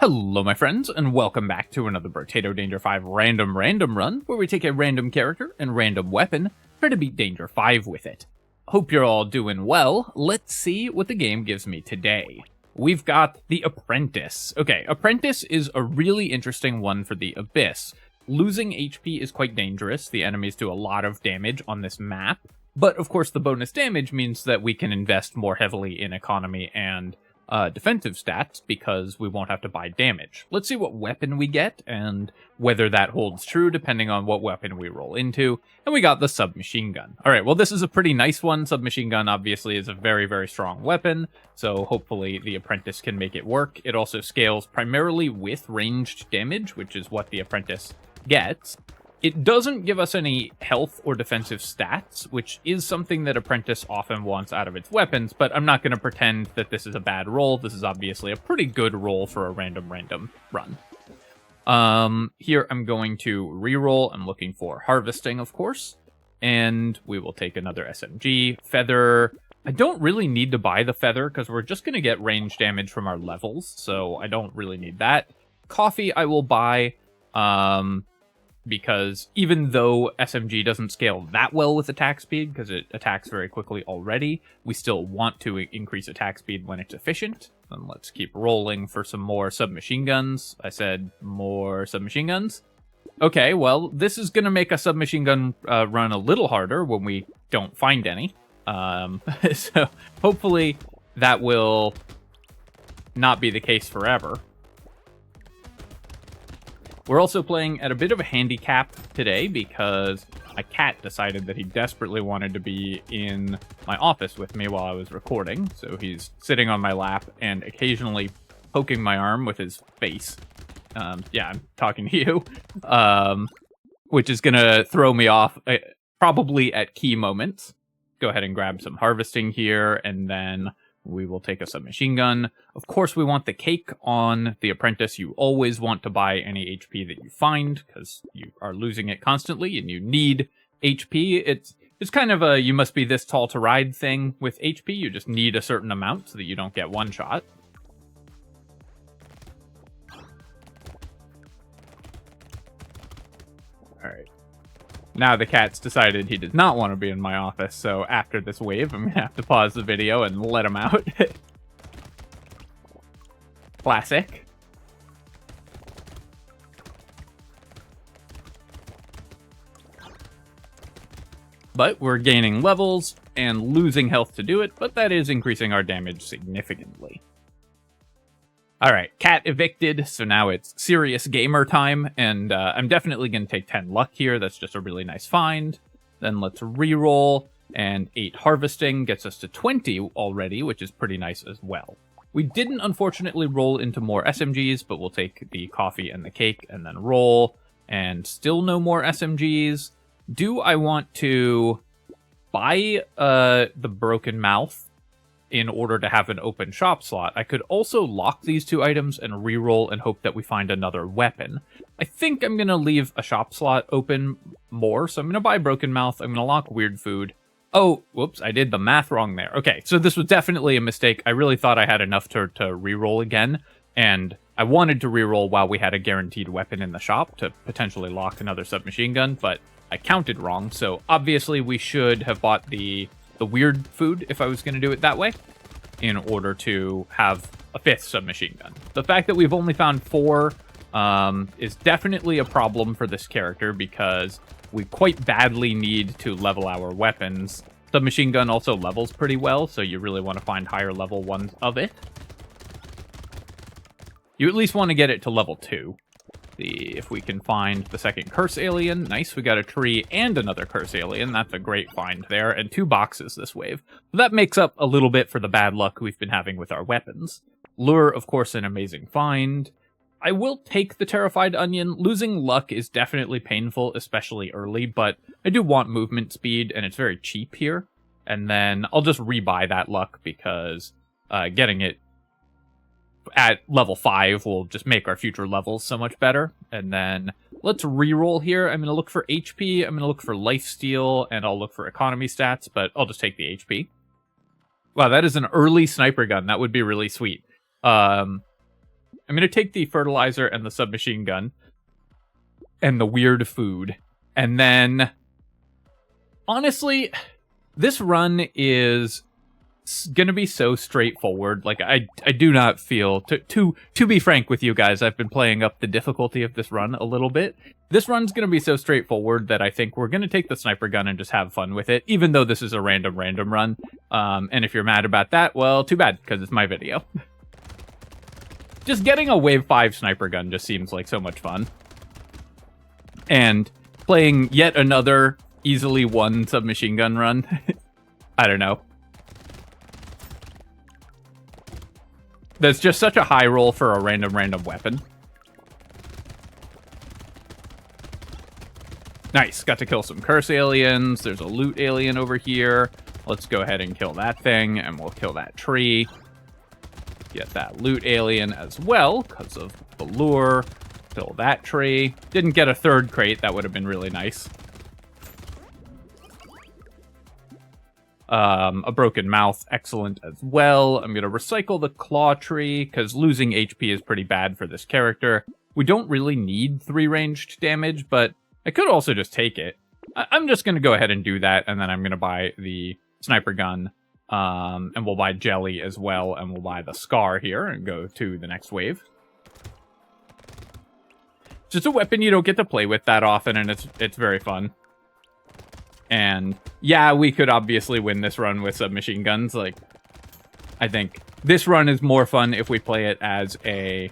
Hello my friends, and welcome back to another Brotato Danger 5 random run, where we take a random character and random weapon, try to beat Danger 5 with it. Hope you're all doing well. Let's see what the game gives me today. We've got the Apprentice. Okay, Apprentice is a really interesting one for the Abyss. Losing HP is quite dangerous, the enemies do a lot of damage on this map, but of course the bonus damage means that we can invest more heavily in economy and defensive stats because we won't have to buy damage. Let's see what weapon we get and whether that holds true depending on what weapon we roll into. And we got the submachine gun. Alright, well this is a pretty nice one. Submachine gun obviously is a very, very strong weapon, so hopefully the Apprentice can make it work. It also scales primarily with ranged damage, which is what the Apprentice gets. It doesn't give us any health or defensive stats, which is something that Apprentice often wants out of its weapons, but I'm not going to pretend that this is a bad roll. This is obviously a pretty good roll for a random run. Here I'm going to reroll. I'm looking for harvesting, of course, and we will take another SMG. Feather. I don't really need to buy the feather because we're just going to get range damage from our levels, so I don't really need that. Coffee I will buy, because even though SMG doesn't scale that well with attack speed, because it attacks very quickly already, we still want to increase attack speed when it's efficient. And let's keep rolling for some more submachine guns. I said more submachine guns. Okay, well, this is going to make a submachine gun run a little harder when we don't find any. So hopefully that will not be the case forever. We're also playing at a bit of a handicap today because my cat decided that he desperately wanted to be in my office with me while I was recording. So he's sitting on my lap and occasionally poking my arm with his face. Yeah, I'm talking to you. Which is going to throw me off probably at key moments. Go ahead and grab some harvesting here, and then we will take a submachine gun. Of course, we want the cake on the Apprentice. You always want to buy any HP that you find, because you are losing it constantly, and you need HP. It's kind of a you must be this tall to ride thing with HP. You just need a certain amount so that you don't get one shot. Alright. Now the cat's decided he does not want to be in my office, so after this wave, I'm going to have to pause the video and let him out. Classic. But we're gaining levels and losing health to do it, but that is increasing our damage significantly. Alright, cat evicted, so now it's serious gamer time, and I'm definitely going to take 10 luck here. That's just a really nice find. Then let's reroll, and 8 harvesting gets us to 20 already, which is pretty nice as well. We didn't unfortunately roll into more SMGs, but we'll take the coffee and the cake and then roll, and still no more SMGs. Do I want to buy the broken mouth in order to have an open shop slot? I could also lock these two items and reroll and hope that we find another weapon. I think I'm going to leave a shop slot open more, so I'm going to buy Broken Mouth, I'm going to lock Weird Food. Oh, whoops, I did the math wrong there. Okay, so this was definitely a mistake. I really thought I had enough to reroll again, and I wanted to reroll while we had a guaranteed weapon in the shop to potentially lock another submachine gun, but I counted wrong, so obviously we should have bought the Weird Food if I was going to do it that way in order to have a 5th submachine gun. The fact that we've only found 4 is definitely a problem for this character because we quite badly need to level our weapons. Submachine gun also levels pretty well, so you really want to find higher level ones of it. You at least want to get it to level 2. See if we can find the second curse alien. Nice, we got a tree and another curse alien. That's a great find there, and 2 boxes this wave. So that makes up a little bit for the bad luck we've been having with our weapons. Lure, of course, an amazing find. I will take the Terrified Onion. Losing luck is definitely painful, especially early, but I do want movement speed, and it's very cheap here. And then I'll just rebuy that luck because getting it at level 5 will just make our future levels so much better. And then let's reroll here. I'm going to look for HP, I'm going to look for lifesteal, and I'll look for economy stats, but I'll just take the HP. Wow, that is an early sniper gun. That would be really sweet. I'm going to take the fertilizer and the submachine gun and the weird food. And then, honestly, this run is going to be so straightforward. Like, I do not feel, to be frank with you guys, I've been playing up the difficulty of this run a little bit. This run's going to be so straightforward that I think we're going to take the sniper gun and just have fun with it, even though this is a random run. And if you're mad about that, well, too bad, because it's my video. Just getting a wave 5 sniper gun just seems like so much fun. And playing yet another easily won submachine gun run, I don't know. That's just such a high roll for a random weapon. Nice, got to kill some curse aliens. There's a loot alien over here. Let's go ahead and kill that thing, and we'll kill that tree. Get that loot alien as well, because of the lure. Kill that tree. Didn't get a third crate, that would have been really nice. A broken mouth, excellent as well. I'm going to recycle the claw tree, because losing HP is pretty bad for this character. We don't really need 3 ranged damage, but I could also just take it. I'm just going to go ahead and do that, and then I'm going to buy the sniper gun, and we'll buy jelly as well, and we'll buy the scar here and go to the next wave. It's just a weapon you don't get to play with that often, and it's very fun. And yeah, we could obviously win this run with submachine guns. Like, I think this run is more fun if we play it as a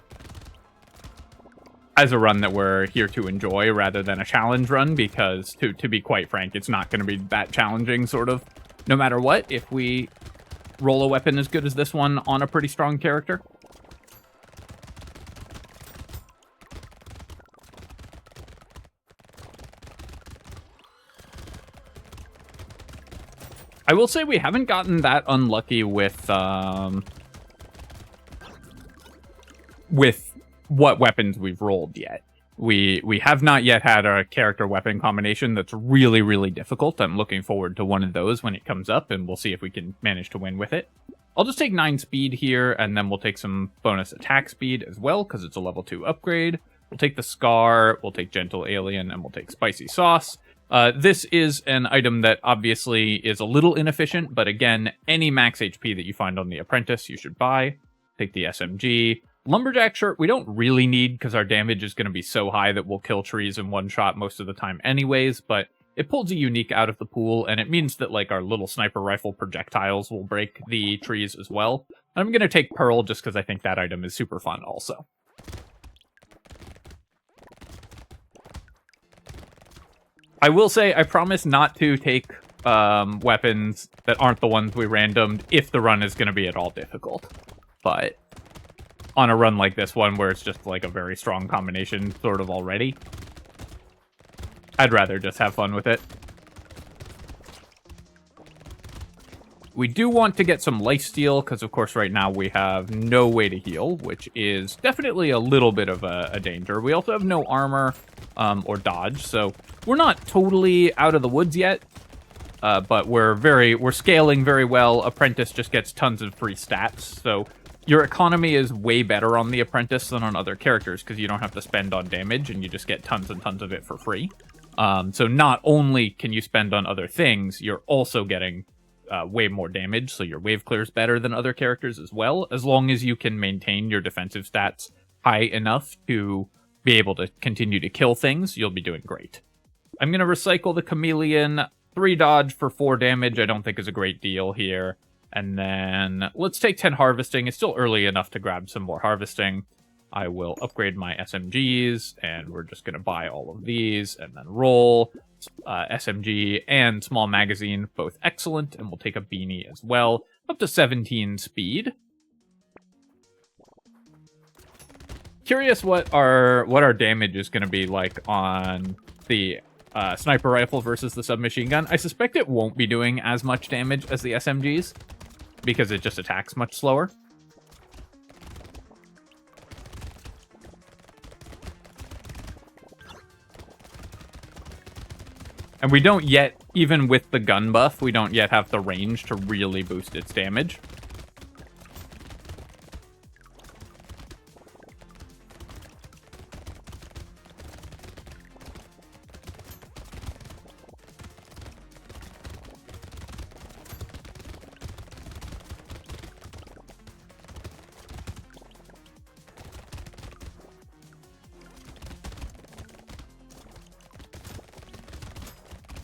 run that we're here to enjoy rather than a challenge run, because to be quite frank, it's not going to be that challenging, sort of, no matter what, if we roll a weapon as good as this one on a pretty strong character. I will say we haven't gotten that unlucky with what weapons we've rolled yet. We have not yet had a character weapon combination that's really, really difficult. I'm looking forward to one of those when it comes up, and we'll see if we can manage to win with it. I'll just take 9 speed here, and then we'll take some bonus attack speed as well, because it's a level 2 upgrade. We'll take the Scar, we'll take Gentle Alien, and we'll take Spicy Sauce. This is an item that obviously is a little inefficient, but again, any max HP that you find on the Apprentice, you should buy. Take the SMG. Lumberjack shirt, we don't really need, because our damage is going to be so high that we'll kill trees in one shot most of the time anyways, but it pulls a unique out of the pool, and it means that, like, our little sniper rifle projectiles will break the trees as well. I'm going to take Pearl just because I think that item is super fun also. I will say, I promise not to take weapons that aren't the ones we randomed if the run is going to be at all difficult. But on a run like this one, where it's just like a very strong combination sort of already, I'd rather just have fun with it. We do want to get some lifesteal, because of course right now we have no way to heal, which is definitely a little bit of a danger. We also have no armor or dodge, so we're not totally out of the woods yet, but we're scaling very well. Apprentice just gets tons of free stats, so your economy is way better on the Apprentice than on other characters, because you don't have to spend on damage, and you just get tons and tons of it for free. So not only can you spend on other things, you're also getting way more damage, so your wave clears better than other characters as well, as long as you can maintain your defensive stats high enough to be able to continue to kill things. You'll be doing great. I'm going to recycle the Chameleon. 3 dodge for 4 damage I don't think is a great deal here. And then let's take 10 harvesting. It's still early enough to grab some more harvesting. I will upgrade my SMGs, and we're just going to buy all of these and then roll. SMG and small magazine, both excellent, and we'll take a beanie as well. Up to 17 speed. Curious what our damage is going to be like on the sniper rifle versus the submachine gun. I suspect it won't be doing as much damage as the SMGs, because it just attacks much slower. And we don't yet, even with the gun buff, we don't yet have the range to really boost its damage.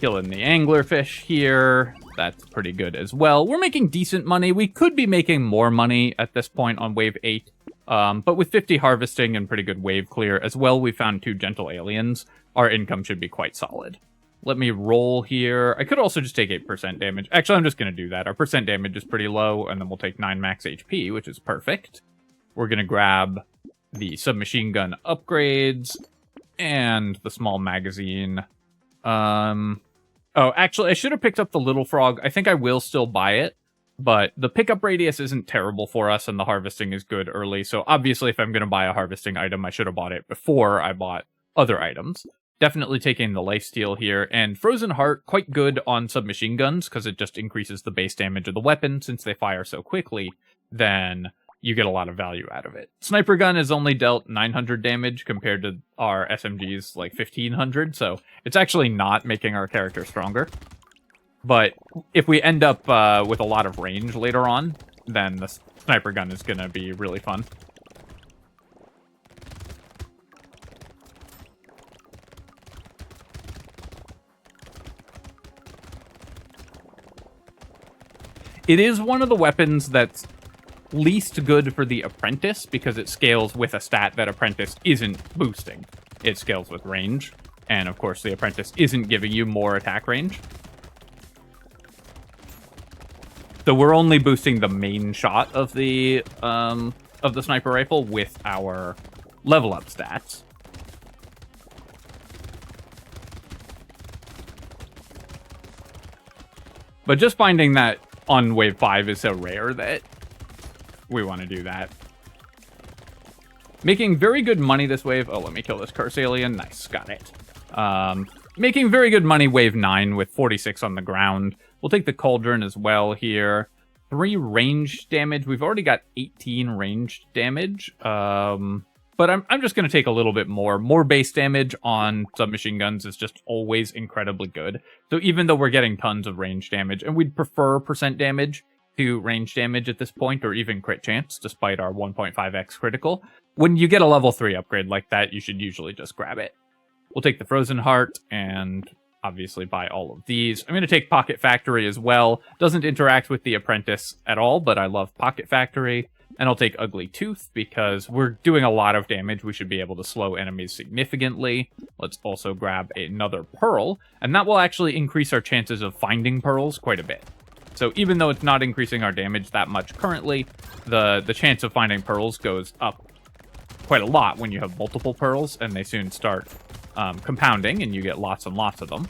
Killing the anglerfish here. That's pretty good as well. We're making decent money. We could be making more money at this point on wave 8. But with 50 harvesting and pretty good wave clear as well, we found 2 gentle aliens. Our income should be quite solid. Let me roll here. I could also just take 8% damage. Actually, I'm just going to do that. Our percent damage is pretty low, and then we'll take 9 max HP, which is perfect. We're going to grab the submachine gun upgrades and the small magazine. Oh, actually, I should have picked up the little frog. I think I will still buy it, but the pickup radius isn't terrible for us, and the harvesting is good early. So obviously, if I'm going to buy a harvesting item, I should have bought it before I bought other items. Definitely taking the lifesteal here, and Frozen Heart, quite good on submachine guns, because it just increases the base damage of the weapon. Since they fire so quickly, then you get a lot of value out of it. Sniper gun has only dealt 900 damage compared to our SMG's like 1500, so it's actually not making our character stronger. But if we end up with a lot of range later on, then the sniper gun is going to be really fun. It is one of the weapons that's least good for the Apprentice because it scales with a stat that Apprentice isn't boosting. It scales with range, and of course the Apprentice isn't giving you more attack range. So we're only boosting the main shot of the sniper rifle with our level up stats. But just finding that on wave 5 is so rare that we want to do that. Making very good money this wave. Oh, let me kill this curse alien. Nice, got it. Making very good money wave 9 with 46 on the ground. We'll take the cauldron as well here. 3 range damage. We've already got 18 range damage. But I'm just going to take a little bit more. More base damage on submachine guns is just always incredibly good. So even though we're getting tons of range damage, and we'd prefer percent damage to range damage at this point, or even crit chance, despite our 1.5x critical, when you get a level 3 upgrade like that, you should usually just grab it. We'll take the Frozen Heart and obviously buy all of these. I'm going to take Pocket Factory as well. Doesn't interact with the Apprentice at all, but I love Pocket Factory. And I'll take Ugly Tooth because we're doing a lot of damage. We should be able to slow enemies significantly. Let's also grab another Pearl, and that will actually increase our chances of finding pearls quite a bit. So even though it's not increasing our damage that much currently, the chance of finding pearls goes up quite a lot when you have multiple pearls, and they soon start compounding, and you get lots and lots of them.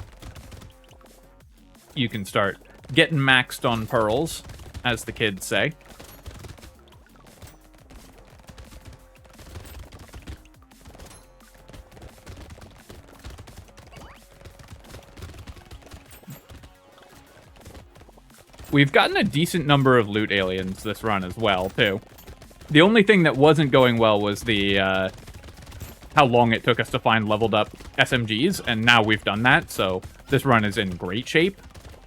You can start getting maxed on pearls, as the kids say. We've gotten a decent number of loot aliens this run as well, too. The only thing that wasn't going well was the how long it took us to find leveled up SMGs, and now we've done that, so this run is in great shape.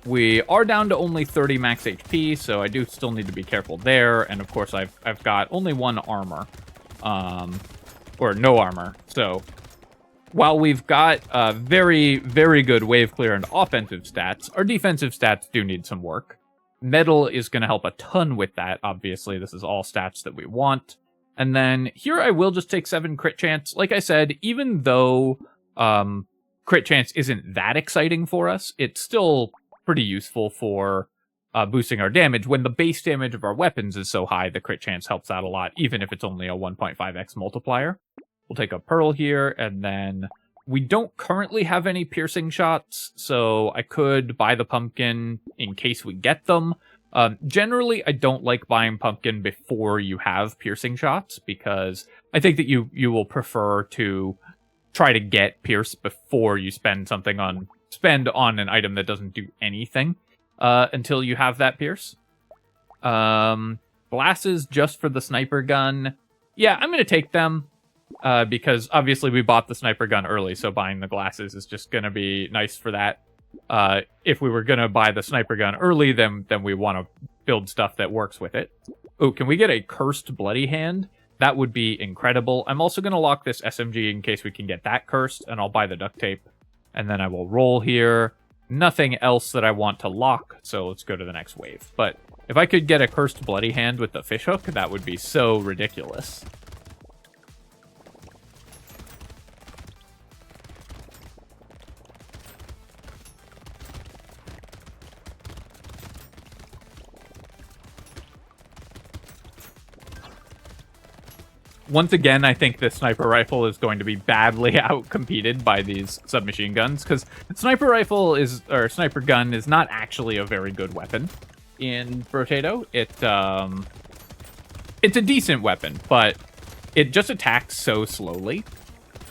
We are down to only 30 max HP, so I do still need to be careful there, and of course I've got only 1 armor, or no armor, so while we've got very, very good wave clear and offensive stats, our defensive stats do need some work. Metal is going to help a ton with that, obviously. This is all stats that we want. And then here I will just take 7 crit chance. Like I said, even though crit chance isn't that exciting for us, it's still pretty useful for boosting our damage. When the base damage of our weapons is so high, the crit chance helps out a lot, even if it's only a 1.5x multiplier. We'll take a Pearl here, and then we don't currently have any piercing shots, so I could buy the pumpkin in case we get them. Generally, I don't like buying pumpkin before you have piercing shots, because I think that you will prefer to try to get pierce before you spend on an item that doesn't do anything until you have that pierce. Glasses just for the sniper gun. Yeah, I'm going to take them. Because obviously we bought the sniper gun early, so buying the glasses is just going to be nice for that. If we were going to buy the sniper gun early, then we want to build stuff that works with it. Oh, can we get a cursed bloody hand? That would be incredible. I'm also going to lock this SMG in case we can get that cursed, and I'll buy the duct tape. And then I will roll here. nothing else that I want to lock, so let's go to the next wave. But if I could get a Cursed Bloody Hand with the fishhook, that would be so ridiculous. Once again, I think the sniper rifle is going to be badly outcompeted by these submachine guns, because sniper rifle is, or sniper gun is not actually a very good weapon in Brotato. It's a decent weapon, but it just attacks so slowly.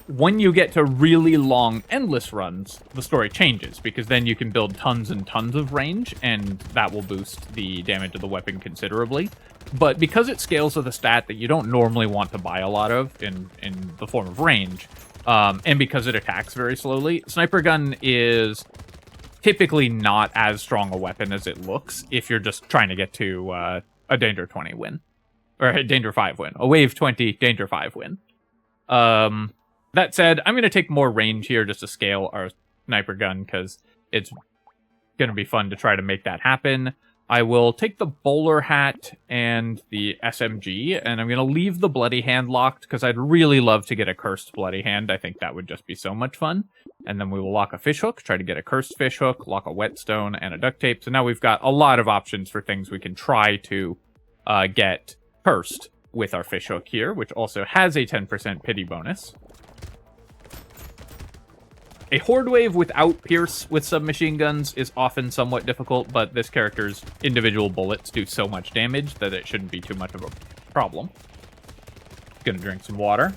When you get to really long, endless runs, the story changes, because then you can build tons and tons of range, and that will boost the damage of the weapon considerably. But because it scales with a stat that you don't normally want to buy a lot of in the form of range, and because it attacks very slowly, sniper gun is typically not as strong a weapon as it looks if you're just trying to get to a Danger 20 win. Or a Danger 5 win. A Wave 20 Danger 5 win. That said, I'm going to take more range here just to scale our sniper gun, because it's going to be fun to try to make that happen. I will take the bowler hat and the SMG, and I'm going to leave the bloody hand locked, because I'd really love to get a cursed bloody hand. I think that would just be so much fun. And then we will lock a fishhook, try to get a cursed fishhook, lock a whetstone, and a duct tape. So now we've got a lot of options for things we can try to get cursed with our fishhook here, which also has a 10% pity bonus. A horde wave without pierce with submachine guns is often somewhat difficult, but this character's individual bullets do so much damage that it shouldn't be too much of a problem. Gonna drink some water.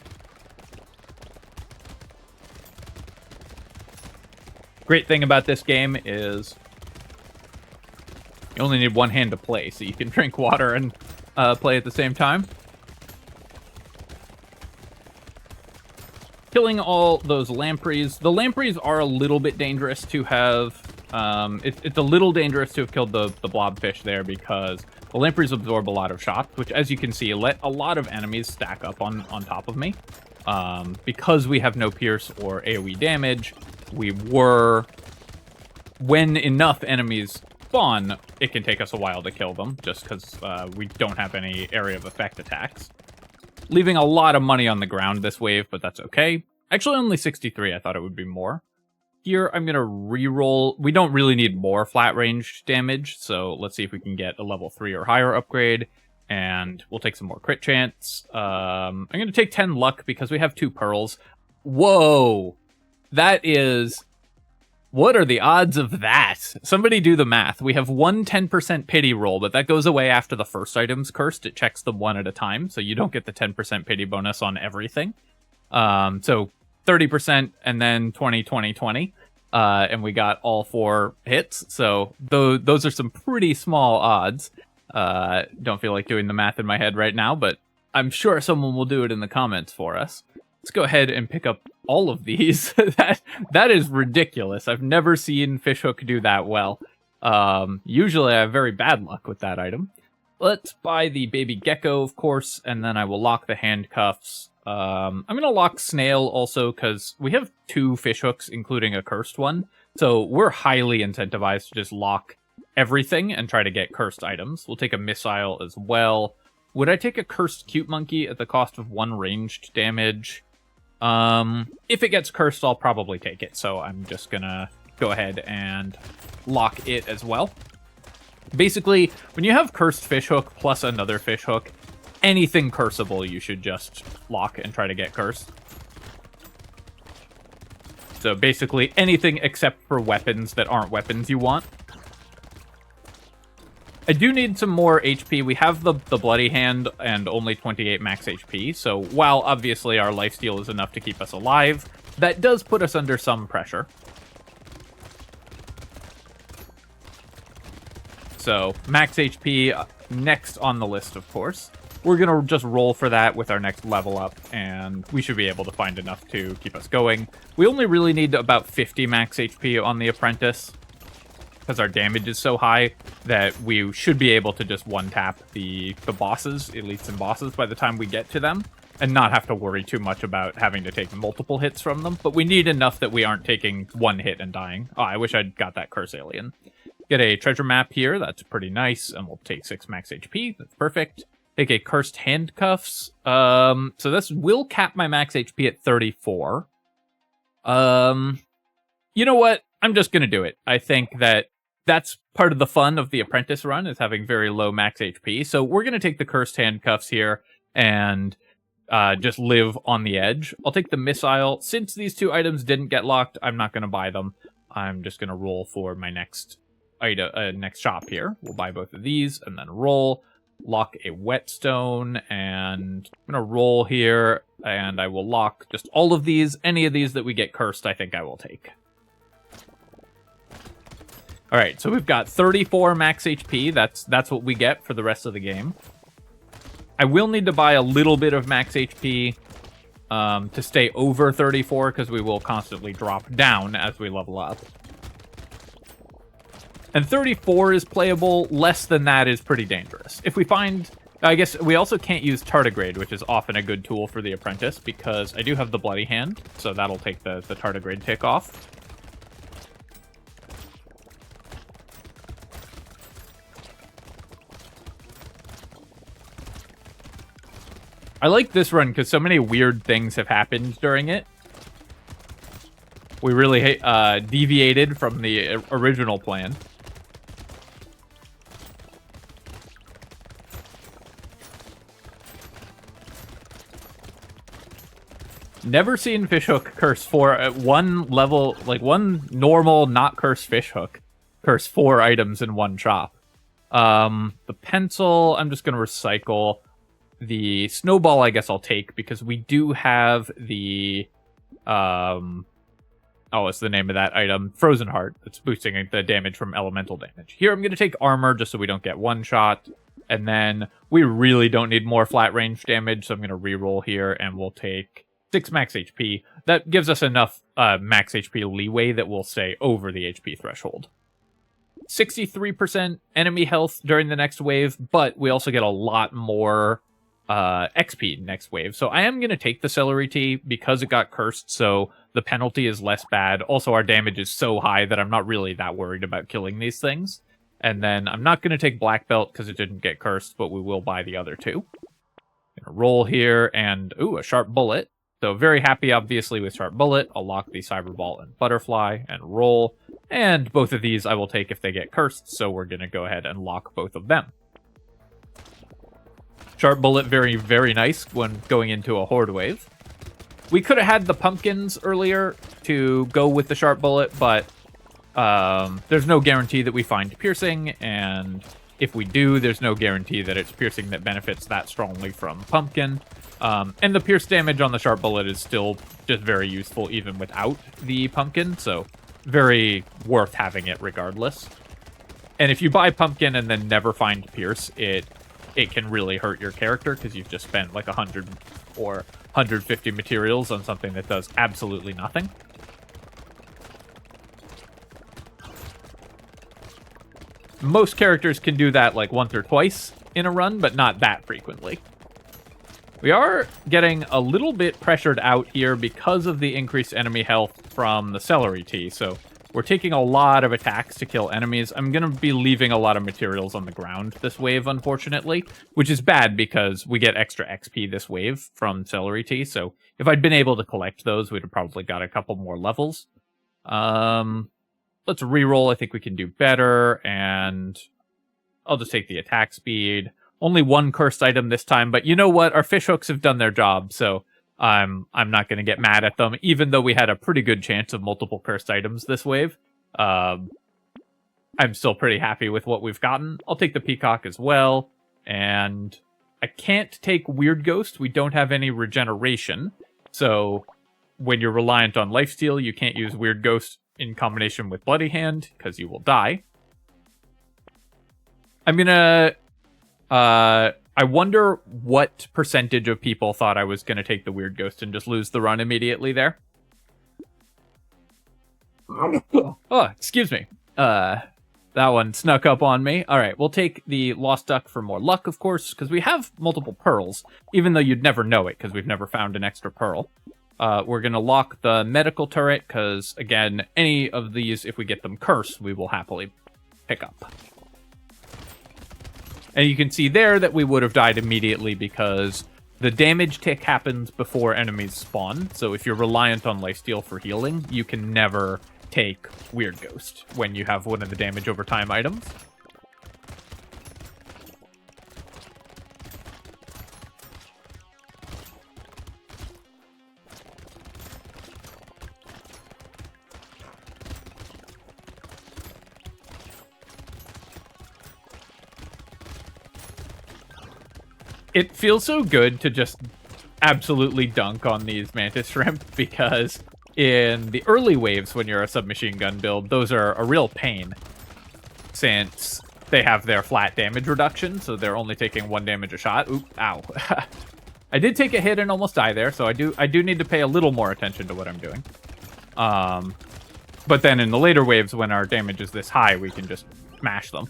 Great thing about this game is you only need one hand to play, so you can drink water and play at the same time. Killing all those lampreys. The lampreys are a little bit dangerous to have. It's a little dangerous to have killed the blobfish there, because the lampreys absorb a lot of shots, which, as you can see, let a lot of enemies stack up on top of me. Because we have no pierce or AoE damage, when enough enemies spawn, it can take us a while to kill them, just because we don't have any area of effect attacks. Leaving a lot of money on the ground this wave, but that's okay. Actually, only 63. I thought it would be more. Here, I'm going to reroll. We don't really need more flat range damage, so let's see if we can get a level 3 or higher upgrade, and we'll take some more crit chance. I'm going to take 10 luck because we have 2 pearls. Whoa! That is... What are the odds of that? Somebody do the math. We have one 10% pity roll, but that goes away after the first item's cursed. It checks them one at a time, so you don't get the 10% pity bonus on everything. So 30% and then 20, 20, 20. And we got all 4 hits, so those are some pretty small odds. Don't feel like doing the math in my head right now, but I'm sure someone will do it in the comments for us. Let's go ahead and pick up all of these. That is ridiculous. I've never seen fishhook do that well. Usually I have very bad luck with that item. Let's buy the baby gecko, of course, and then I will lock the handcuffs. I'm going to lock snail also, because we have 2 fishhooks, including a cursed one. So we're highly incentivized to just lock everything and try to get cursed items. We'll take a missile as well. Would I take a cursed cute monkey at the cost of 1 ranged damage? If it gets cursed, I'll probably take it, so I'm just gonna go ahead and lock it as well. Basically, when you have cursed fishhook plus another fishhook, anything cursable you should just lock and try to get cursed. So basically anything except for weapons that aren't weapons you want. I do need some more HP. We have the bloody hand and only 28 max HP, so while obviously our lifesteal is enough to keep us alive, that does put us under some pressure. So max HP next on the list, of course. We're going to just roll for that with our next level up, and we should be able to find enough to keep us going. We only really need about 50 max HP on the Apprentice, because our damage is so high that we should be able to just one-tap the bosses, elites and bosses, by the time we get to them. and not have to worry too much about having to take multiple hits from them. But we need enough that we aren't taking one hit and dying. Oh, I wish I'd got that curse alien. Get a treasure map here. That's pretty nice. And we'll take 6 max HP. That's perfect. Take a cursed handcuffs. So this will cap my max HP at 34. You know what? I'm just going to do it. I think that's part of the fun of the Apprentice run, is having very low max HP. So we're going to take the cursed handcuffs here and just live on the edge. I'll take the missile. Since these 2 items didn't get locked, I'm not going to buy them. I'm just going to roll for my next next shop here. We'll buy both of these and then roll. Lock a whetstone, and I'm going to roll here, and I will lock just all of these. Any of these that we get cursed, I think I will take. All right, so we've got 34 max HP. That's what we get for the rest of the game. I will need to buy a little bit of max HP to stay over 34, because we will constantly drop down as we level up. And 34 is playable. Less than that is pretty dangerous. If we find... I guess we also can't use tardigrade, which is often a good tool for the Apprentice, because I do have the Bloody Hand, so that'll take the tardigrade tick off. I like this run because so many weird things have happened during it. We really deviated from the original plan. Never seen fishhook curse 4 at one level, like one normal not cursed fishhook curse 4 items in one shop. The pencil, I'm just gonna recycle. The snowball, I guess I'll take, because we do have the what's the name of that item? Frozen Heart. That's boosting the damage from elemental damage. Here, I'm gonna take armor just so we don't get one shot. And then we really don't need more flat range damage, so I'm gonna reroll here, and we'll take 6 max HP. That gives us enough max HP leeway that we'll stay over the HP threshold. 63% enemy health during the next wave, but we also get a lot more XP next wave. So I am going to take the celery tea because it got cursed, so the penalty is less bad. Also, our damage is so high that I'm not really that worried about killing these things. And then I'm not going to take black belt because it didn't get cursed, but we will buy the other 2. Gonna roll here, and ooh, a sharp bullet. So very happy, obviously, with Sharp Bullet. I'll lock the Cyber Ball and Butterfly and roll. And both of these I will take if they get cursed, so we're going to go ahead and lock both of them. Sharp Bullet, very, very nice when going into a Horde wave. We could have had the pumpkins earlier to go with the Sharp Bullet, but there's no guarantee that we find piercing, and if we do, there's no guarantee that it's piercing that benefits that strongly from pumpkin. And the pierce damage on the Sharp Bullet is still just very useful even without the pumpkin, so very worth having it regardless. And if you buy pumpkin and then never find pierce, it can really hurt your character because you've just spent like 100 or 150 materials on something that does absolutely nothing. Most characters can do that like once or twice in a run, but not that frequently. We are getting a little bit pressured out here because of the increased enemy health from the celery tea, so we're taking a lot of attacks to kill enemies. I'm going to be leaving a lot of materials on the ground this wave, unfortunately, which is bad because we get extra XP this wave from celery tea, so if I'd been able to collect those, we'd have probably got a couple more levels. Let's reroll. I think we can do better, and I'll just take the attack speed. Only one cursed item this time, but you know what? Our fishhooks have done their job, so I'm not going to get mad at them, even though we had a pretty good chance of multiple cursed items this wave. I'm still pretty happy with what we've gotten. I'll take the peacock as well, and I can't take Weird Ghost. We don't have any regeneration, so when you're reliant on lifesteal, you can't use Weird Ghost in combination with Bloody Hand, because you will die. I'm gonna... I wonder what percentage of people thought I was going to take the Weird Ghost and just lose the run immediately there. Oh, excuse me. That one snuck up on me. All right, we'll take the Lost Duck for more luck, of course, because we have multiple pearls, even though you'd never know it, because we've never found an extra pearl. We're going to lock the medical turret, because, again, any of these, if we get them cursed, we will happily pick up. And you can see there that we would have died immediately, because the damage tick happens before enemies spawn, so if you're reliant on lifesteal for healing, you can never take Weird Ghost when you have one of the damage over time items. It feels so good to just absolutely dunk on these Mantis Shrimp, because in the early waves when you're a submachine gun build, those are a real pain, since they have their flat damage reduction, so they're only taking 1 damage a shot. Oop, ow. I did take a hit and almost die there, so I do need to pay a little more attention to what I'm doing. But then in the later waves, when our damage is this high, we can just smash them.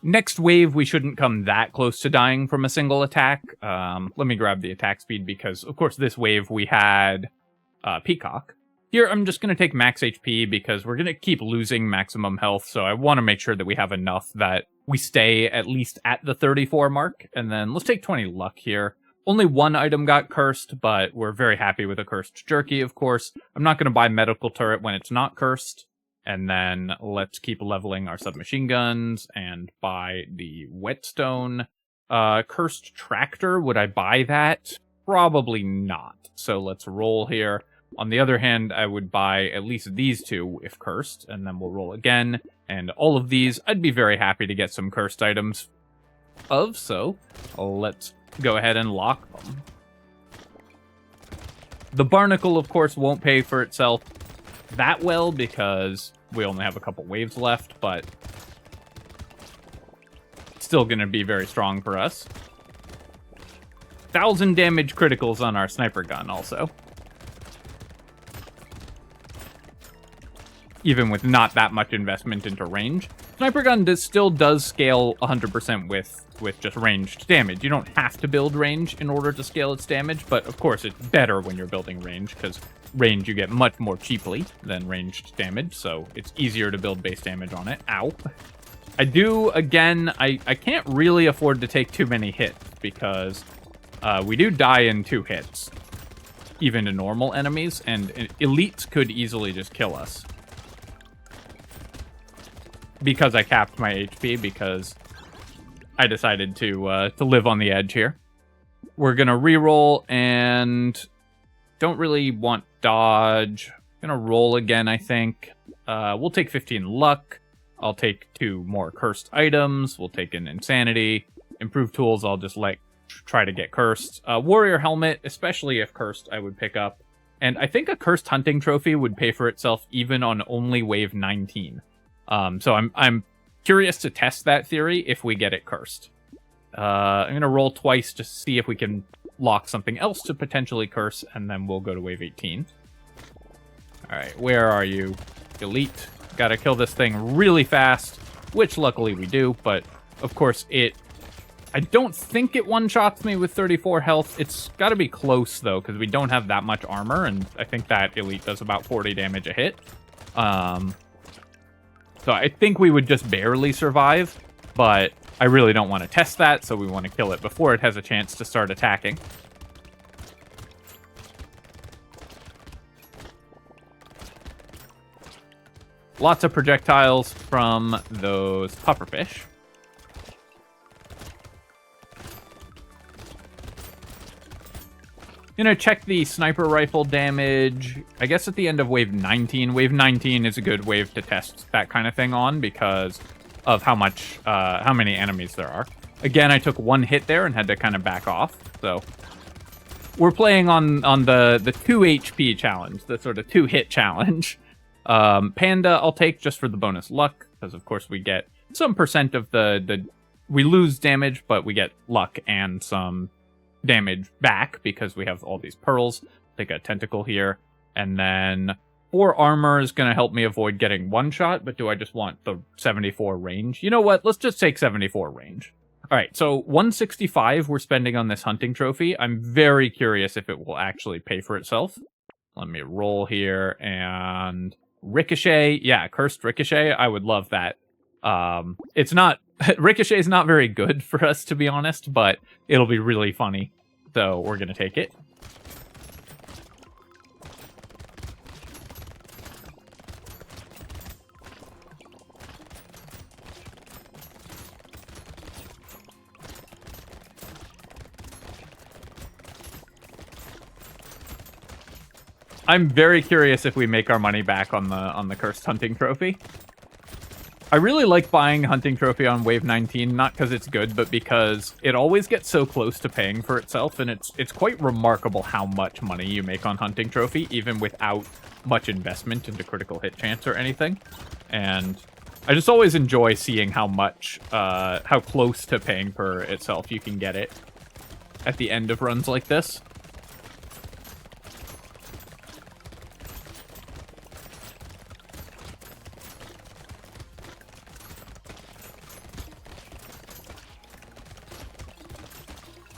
Next wave, we shouldn't come that close to dying from a single attack. Let me grab the attack speed, because, of course, this wave we had Peacock. Here, I'm just going to take max HP, because we're going to keep losing maximum health, so I want to make sure that we have enough that we stay at least at the 34 mark. And then let's take 20 luck here. Only 1 item got cursed, but we're very happy with a cursed jerky, of course. I'm not going to buy medical turret when it's not cursed. And then let's keep leveling our submachine guns and buy the whetstone. Cursed tractor, would I buy that? Probably not. So let's roll here. On the other hand, I would buy at least these 2 if cursed, and then we'll roll again. And all of these, I'd be very happy to get some cursed items of, so let's go ahead and lock them. The barnacle, of course, won't pay for itself that well, because we only have a couple waves left, but it's still going to be very strong for us. 1,000 damage criticals on our sniper gun also. Even with not that much investment into range. Sniper gun still does scale 100% with just ranged damage. You don't have to build range in order to scale its damage, but of course it's better when you're building range, because range you get much more cheaply than ranged damage, so it's easier to build base damage on it. Ow. I do, again, I can't really afford to take too many hits, because we do die in 2 hits, even to normal enemies, and elites could easily just kill us. Because I capped my HP, because I decided to live on the edge here. We're going to reroll, and don't really want dodge. Going to roll again, I think. We'll take 15 luck. I'll take 2 more cursed items. We'll take an insanity. Improved tools, I'll just try to get cursed. Warrior helmet, especially if cursed, I would pick up. And I think a cursed hunting trophy would pay for itself even on only wave 19. So I'm curious to test that theory if we get it cursed. I'm going to roll twice to see if we can lock something else to potentially curse, and then we'll go to wave 18. Alright, where are you? Elite. Gotta kill this thing really fast, which luckily we do, but of course I don't think it one-shots me with 34 health. It's gotta be close, though, because we don't have that much armor, and I think that elite does about 40 damage a hit. So I think we would just barely survive, but I really don't want to test that, so we want to kill it before it has a chance to start attacking. Lots of projectiles from those pufferfish. Gonna check the sniper rifle damage, I guess at the end of wave 19. Wave 19 is a good wave to test that kind of thing on because of how many enemies there are. Again, I took 1 hit there and had to kind of back off, so we're playing on the 2 HP challenge, the sort of 2-hit challenge. Panda I'll take just for the bonus luck, because of course we get some percent of we lose damage, but we get luck and some damage back because we have all these pearls. Take a tentacle here, and then 4 armor is going to help me avoid getting one shot, but do I just want the 74 range? You know what? Let's just take 74 range. All right, so 165 we're spending on this hunting trophy. I'm very curious if it will actually pay for itself. Let me roll here, and Ricochet. Yeah, Cursed Ricochet. I would love that. It's not... Ricochet is not very good for us, to be honest, but it'll be really funny. So we're going to take it. I'm very curious if we make our money back on the Cursed Hunting Trophy. I really like buying Hunting Trophy on Wave 19, not because it's good, but because it always gets so close to paying for itself, and it's quite remarkable how much money you make on Hunting Trophy, even without much investment into critical hit chance or anything. And I just always enjoy seeing how much, how close to paying for itself you can get it at the end of runs like this.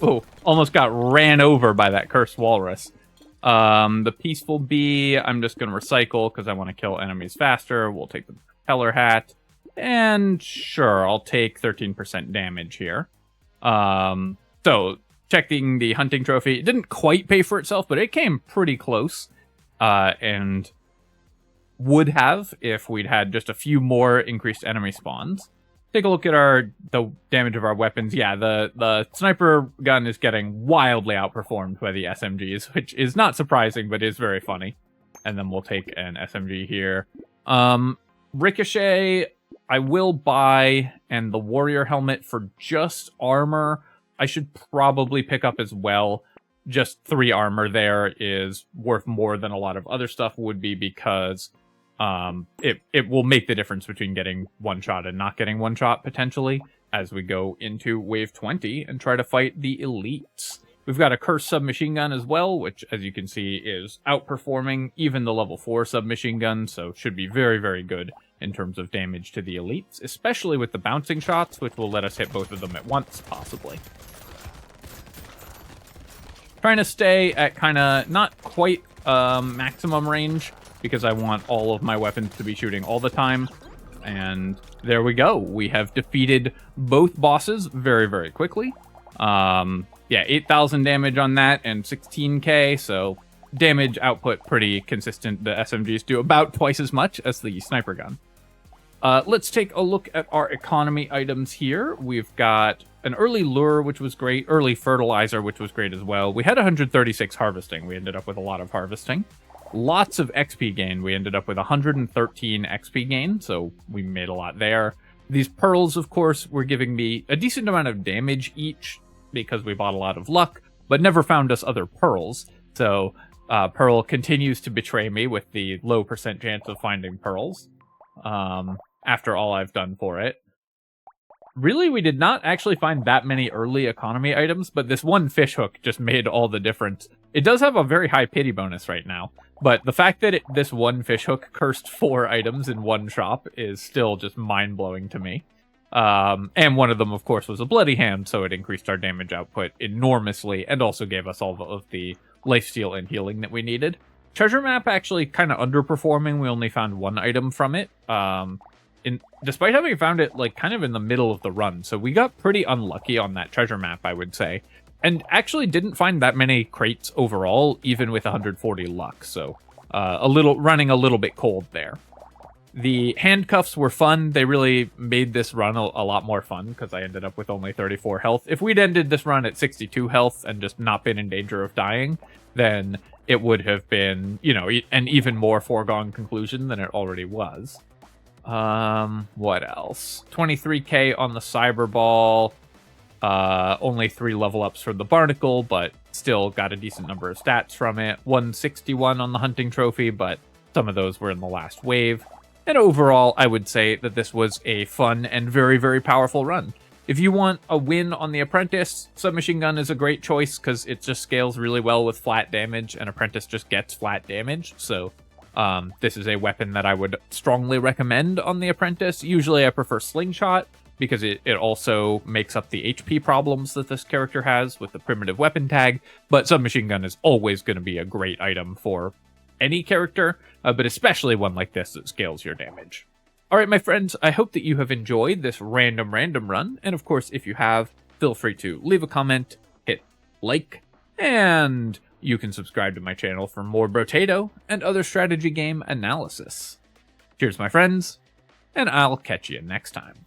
Oh, almost got ran over by that cursed walrus. The peaceful bee, I'm just going to recycle because I want to kill enemies faster. We'll take the propeller hat. And sure, I'll take 13% damage here. So, checking the hunting trophy. It didn't quite pay for itself, but it came pretty close. And would have if we'd had just a few more increased enemy spawns. Take a look at the damage of our weapons. Yeah, the sniper gun is getting wildly outperformed by the SMGs, which is not surprising, but is very funny. And then we'll take an SMG here. Ricochet, I will buy, and the warrior helmet for just armor, I should probably pick up as well. Just 3 armor there is worth more than a lot of other stuff would be because... it will make the difference between getting one shot and not getting one shot, potentially, as we go into Wave 20 and try to fight the elites. We've got a cursed submachine gun as well, which, as you can see, is outperforming even the level 4 submachine gun, so should be very, very good in terms of damage to the elites, especially with the bouncing shots, which will let us hit both of them at once, possibly. Trying to stay at kind of not quite maximum range, because I want all of my weapons to be shooting all the time. And there we go. We have defeated both bosses very, very quickly. Yeah, 8,000 damage on that and 16k, so damage output pretty consistent. The SMGs do about twice as much as the sniper gun. Let's take a look at our economy items here. We've got an early lure, which was great. Early fertilizer, which was great as well. We had 136 harvesting. We ended up with a lot of harvesting. Lots of XP gain. We ended up with 113 XP gain, so we made a lot there. These pearls, of course, were giving me a decent amount of damage each because we bought a lot of luck, but never found us other pearls. So Pearl continues to betray me with the low % chance of finding pearls after all I've done for it. Really, we did not actually find that many early economy items, but this one fishhook just made all the difference. It does have a very high pity bonus right now, but the fact that this one fishhook cursed 4 items in one shop is still just mind-blowing to me. And one of them, of course, was a bloody hand, so it increased our damage output enormously, and also gave us all of the lifesteal and healing that we needed. Treasure map actually kind of underperforming. We only found 1 item from it. Despite having found it like kind of in the middle of the run, so we got pretty unlucky on that treasure map, I would say, and actually didn't find that many crates overall, even with 140 luck. So running a little bit cold there. The handcuffs were fun. They really made this run a lot more fun because I ended up with only 34 health. If we'd ended this run at 62 health and just not been in danger of dying, then it would have been, you know, an even more foregone conclusion than it already was. What else? 23k on the cyber ball. Only 3 level ups for the barnacle, but still got a decent number of stats from it. 161 on the hunting trophy, but some of those were in the last wave. And overall, I would say that this was a fun and very, very powerful run. If you want a win on the Apprentice, submachine gun is a great choice because it just scales really well with flat damage, and Apprentice just gets flat damage, so This is a weapon that I would strongly recommend on the Apprentice. Usually I prefer Slingshot, because it also makes up the HP problems that this character has with the primitive weapon tag, but submachine gun is always going to be a great item for any character, but especially one like this that scales your damage. Alright, my friends, I hope that you have enjoyed this random run, and of course, if you have, feel free to leave a comment, hit like, and you can subscribe to my channel for more Brotato and other strategy game analysis. Cheers, my friends, and I'll catch you next time.